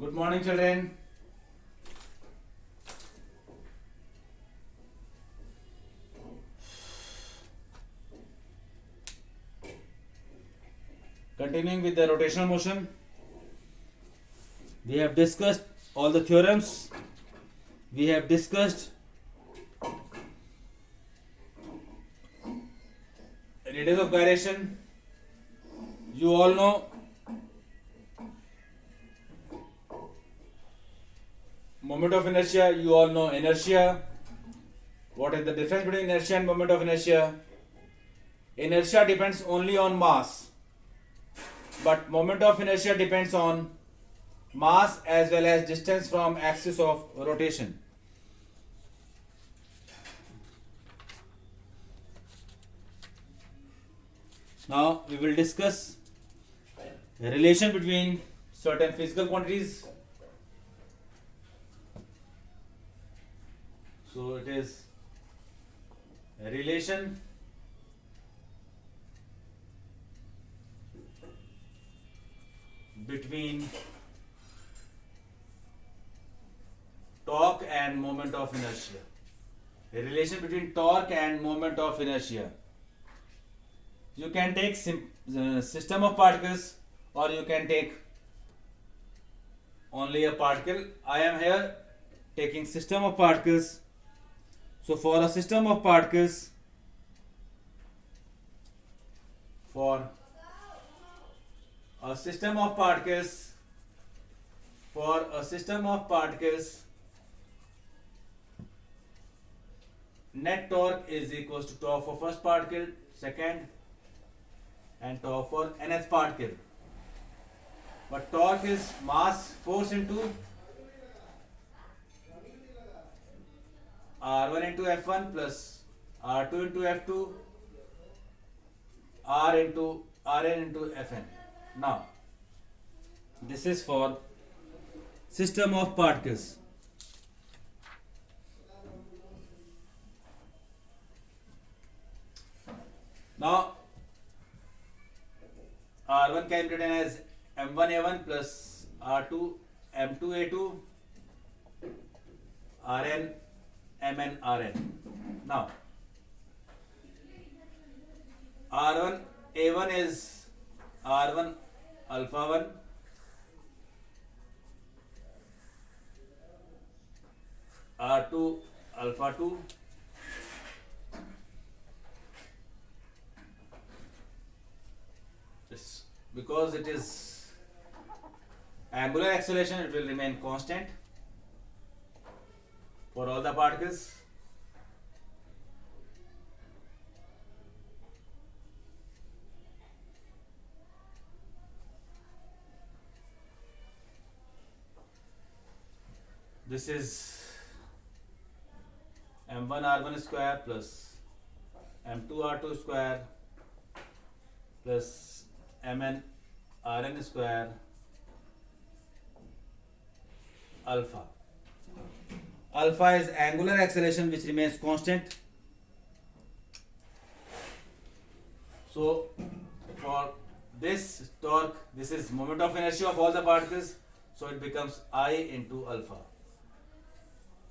Good morning, children. Continuing with the rotational motion, we have discussed all the theorems. We have discussed radius of gyration. You all know moment of inertia. You all know inertia. What is the difference between inertia and moment of inertia? Inertia depends only on mass, but moment of inertia depends on mass as well as distance from axis of rotation. Now we will discuss the relation between certain physical quantities. So it is a relation between torque and moment of inertia. A relation between torque and moment of inertia. You can take system of particles or you can take only a particle. I am here taking system of particles. So for a system of particles, for a system of particles, net torque is equals to torque for first particle, second, and torque for nth particle. But torque is mass force into R1 into F1 plus R2 into F2 Rn into Fn. Now this is for system of particles. Now R1 can be written as M1A1 plus R2 M2A2 Rn Mn Rn. Now R1 A1 is R1 alpha 1 R2 alpha 2 because it is angular acceleration, it will remain constant for all the particles. This is M1 R1 square plus M2 R2 square plus Mn Rn square alpha. Alpha is angular acceleration which remains constant. So for this torque, this is moment of inertia of all the particles, so it becomes I into alpha.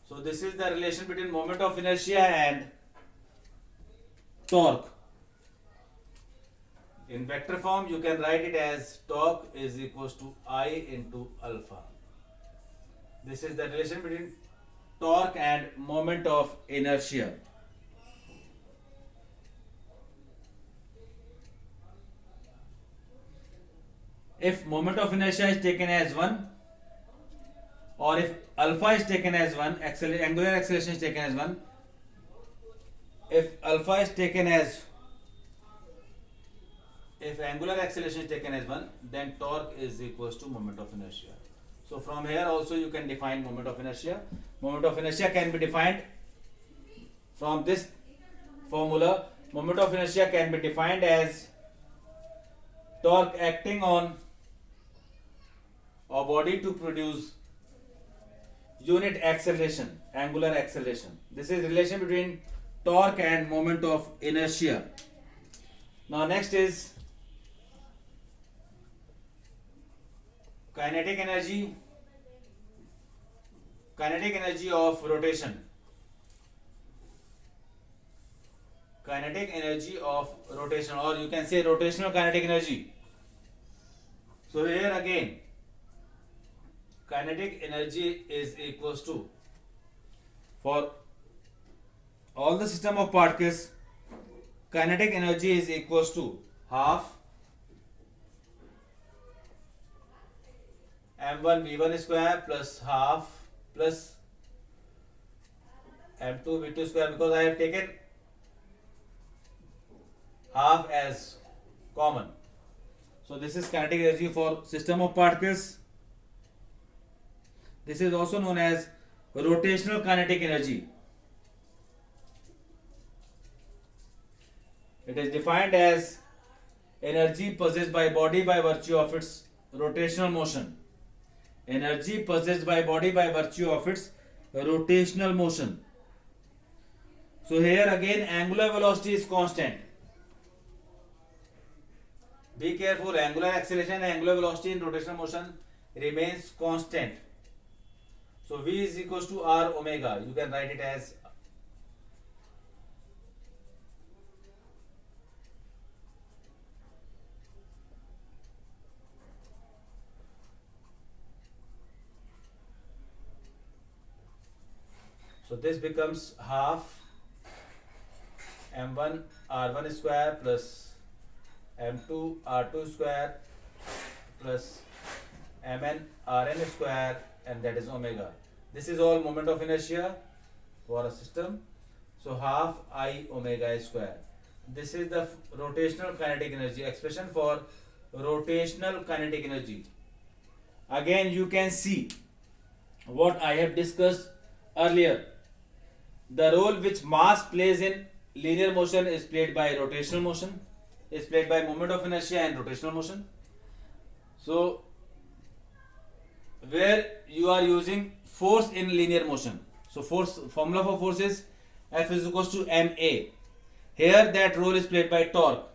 So this is the relation between moment of inertia and torque. In vector form, you can write it as torque is equals to I into alpha. This is the relation between torque and moment of inertia. If moment of inertia is taken as 1, or if alpha is taken as 1, angular acceleration is taken as 1, if angular acceleration is taken as 1, then torque is equals to moment of inertia. So from here also you can define moment of inertia. Moment of inertia can be defined from this formula. Moment of inertia can be defined as torque acting on a body to produce unit acceleration, angular acceleration. This is relation between torque and moment of inertia. Now next is kinetic energy kinetic energy of rotation. Kinetic energy of rotation, or you can say rotational kinetic energy. So here again, kinetic energy is equals to, for all the system of particles, kinetic energy is equals to half m1 v1 square plus half plus m2 v2 square, because I have taken half as common. So this is kinetic energy for system of particles. This is also known as rotational kinetic energy. It is defined as energy possessed by body by virtue of its rotational motion. Energy possessed by body by virtue of its rotational motion. So here again angular velocity is constant. Be careful, angular acceleration and angular velocity in rotational motion remains constant. So V is equals to R omega. You can write it as so this becomes half m1 r1 square plus m2 r2 square plus mn rn square, and that is omega. This is all moment of inertia for a system. So half I omega square. This is the rotational kinetic energy, expression for rotational kinetic energy. Again you can see what I have discussed earlier. The role which mass plays in linear motion is played by rotational motion, is played by moment of inertia and rotational motion. So where you are using force in linear motion, so force, formula for force is F is equals to ma. Here that role is played by torque.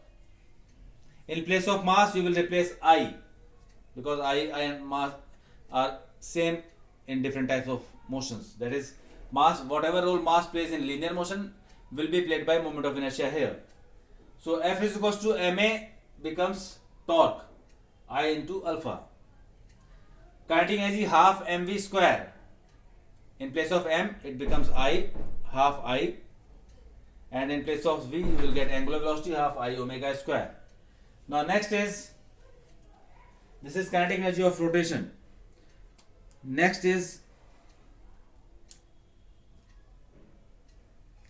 In place of mass you will replace I, because I and mass are same in different types of motions. That is, mass, whatever role mass plays in linear motion will be played by moment of inertia here. So F is equals to ma becomes torque, I into alpha. Kinetic energy half mv square. In place of m it becomes I, half I, and in place of v you will get angular velocity half I omega square. Now next is, this is kinetic energy of rotation. Next is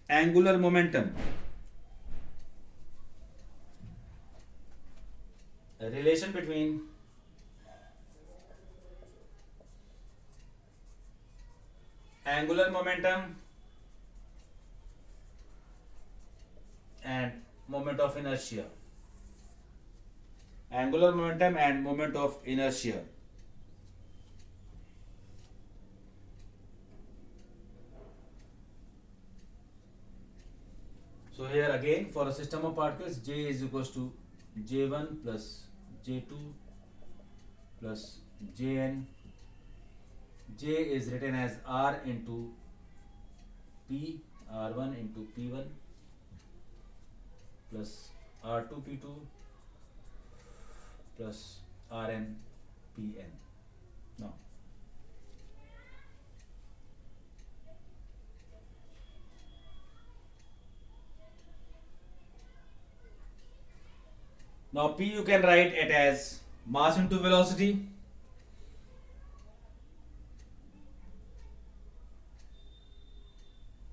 angular momentum. A relation between angular momentum and moment of inertia. Angular momentum and moment of inertia. So here again, for a system of particles, J is equals to J1 plus J2 plus Jn. J is written as R into P, R1 into P1 plus R2 P2 plus Rn Pn. Now P you can write it as mass into velocity.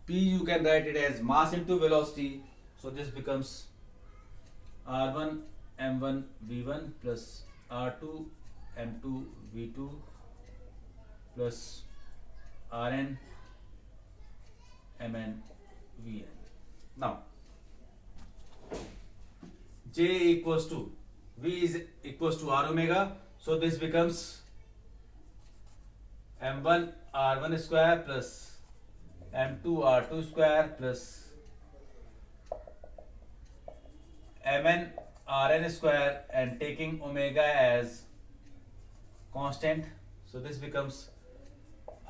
P you can write it as mass into velocity. So this becomes R1 m1 v1 plus R2 m2 v2 plus Rn mn vn. Now J equals to V is equals to R omega. So this becomes m1 r1 square plus m2 r2 square plus mn rn square, and taking omega as constant. So this becomes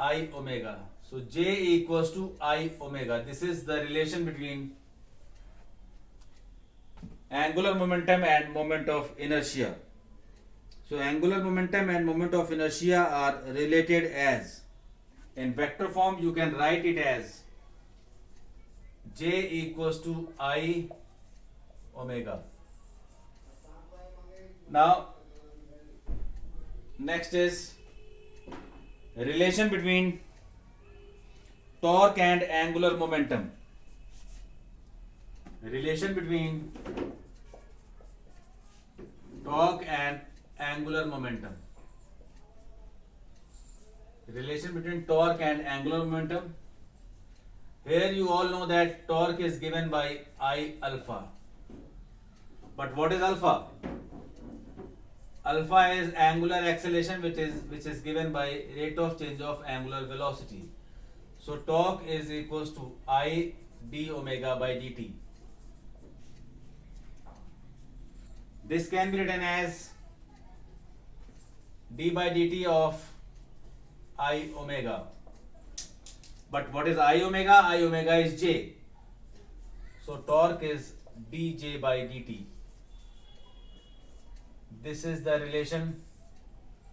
I omega. So J equals to I omega. This is the relation between angular momentum and moment of inertia. So angular momentum and moment of inertia are related as, in vector form you can write it as J equals to I omega. Now next is relation between torque and angular momentum. Relation between torque and angular momentum. Relation between torque and angular momentum. Here you all know that torque is given by I alpha. But what is alpha? Alpha is angular acceleration which is given by rate of change of angular velocity. So torque is equals to I d omega by dt. This can be written as d by dt of I omega. But what is I omega? I omega is J. So torque is dJ by dt. This is the relation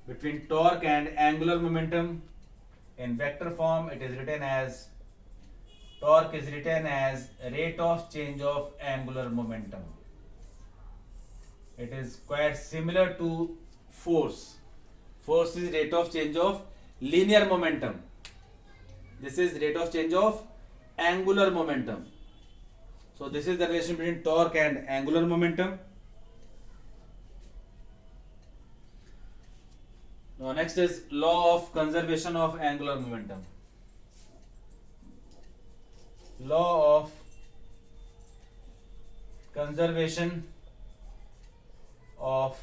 between torque and angular momentum. In vector form it is written as, torque is written as rate of change of angular momentum. It is quite similar to force. Force is rate of change of linear momentum. This is rate of change of angular momentum. So this is the relation between torque and angular momentum. Now next is law of conservation of angular momentum. Law of conservation of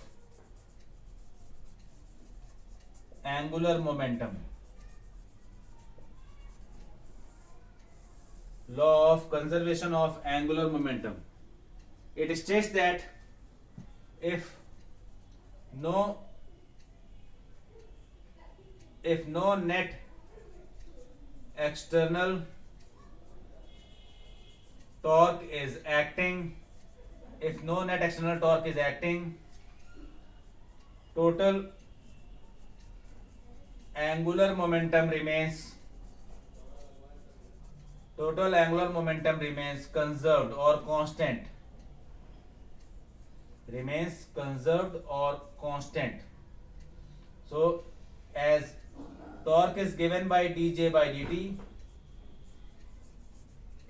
angular momentum. Law of conservation of angular momentum. It states that if no net external torque is acting, total angular momentum remains conserved or constant. So as torque is given by dJ by dt,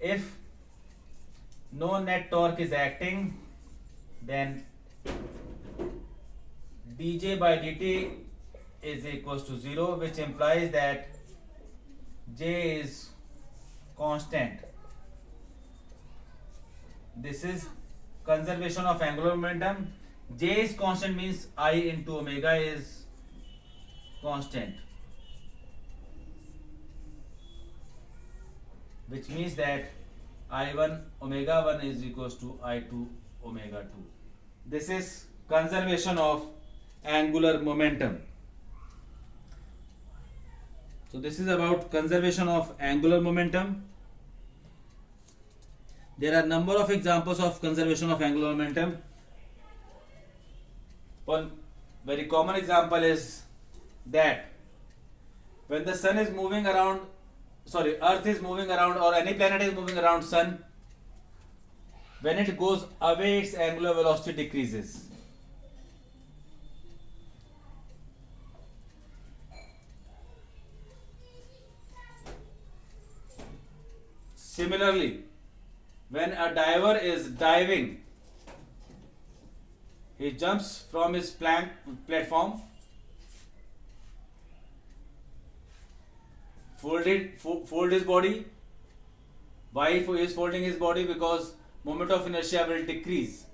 if no net torque is acting, then dJ by dt is equals to 0, which implies that J is constant. This is conservation of angular momentum. J is constant means I into omega is constant, which means that I1 omega 1 is equals to I2 omega 2. This is conservation of angular momentum. So this is about conservation of angular momentum. There are number of examples of conservation of angular momentum. One very common example is that when the Earth is moving around or any planet is moving around Sun, when it goes away its angular velocity decreases. Similarly, when a diver is diving, he jumps from his platform, fold his body. Why he is folding his body? Because moment of inertia will decrease.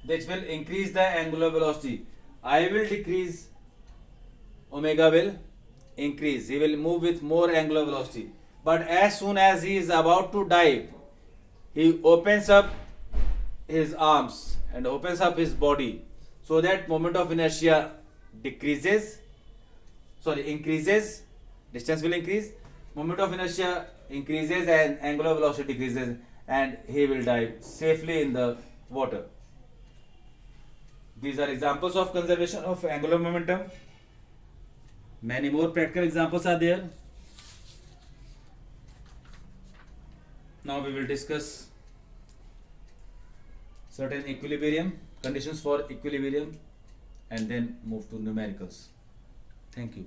That will increase the angular velocity. I will decrease, omega will increase. He will move with more angular velocity. But as soon as he is about to dive, he opens up his arms and opens up his body, so that moment of inertia increases, distance will increase, moment of inertia increases and angular velocity decreases, and he will dive safely in the water. These are examples of conservation of angular momentum. Many more practical examples are there. Now we will discuss certain equilibrium, conditions for equilibrium, and then move to numericals. Thank you.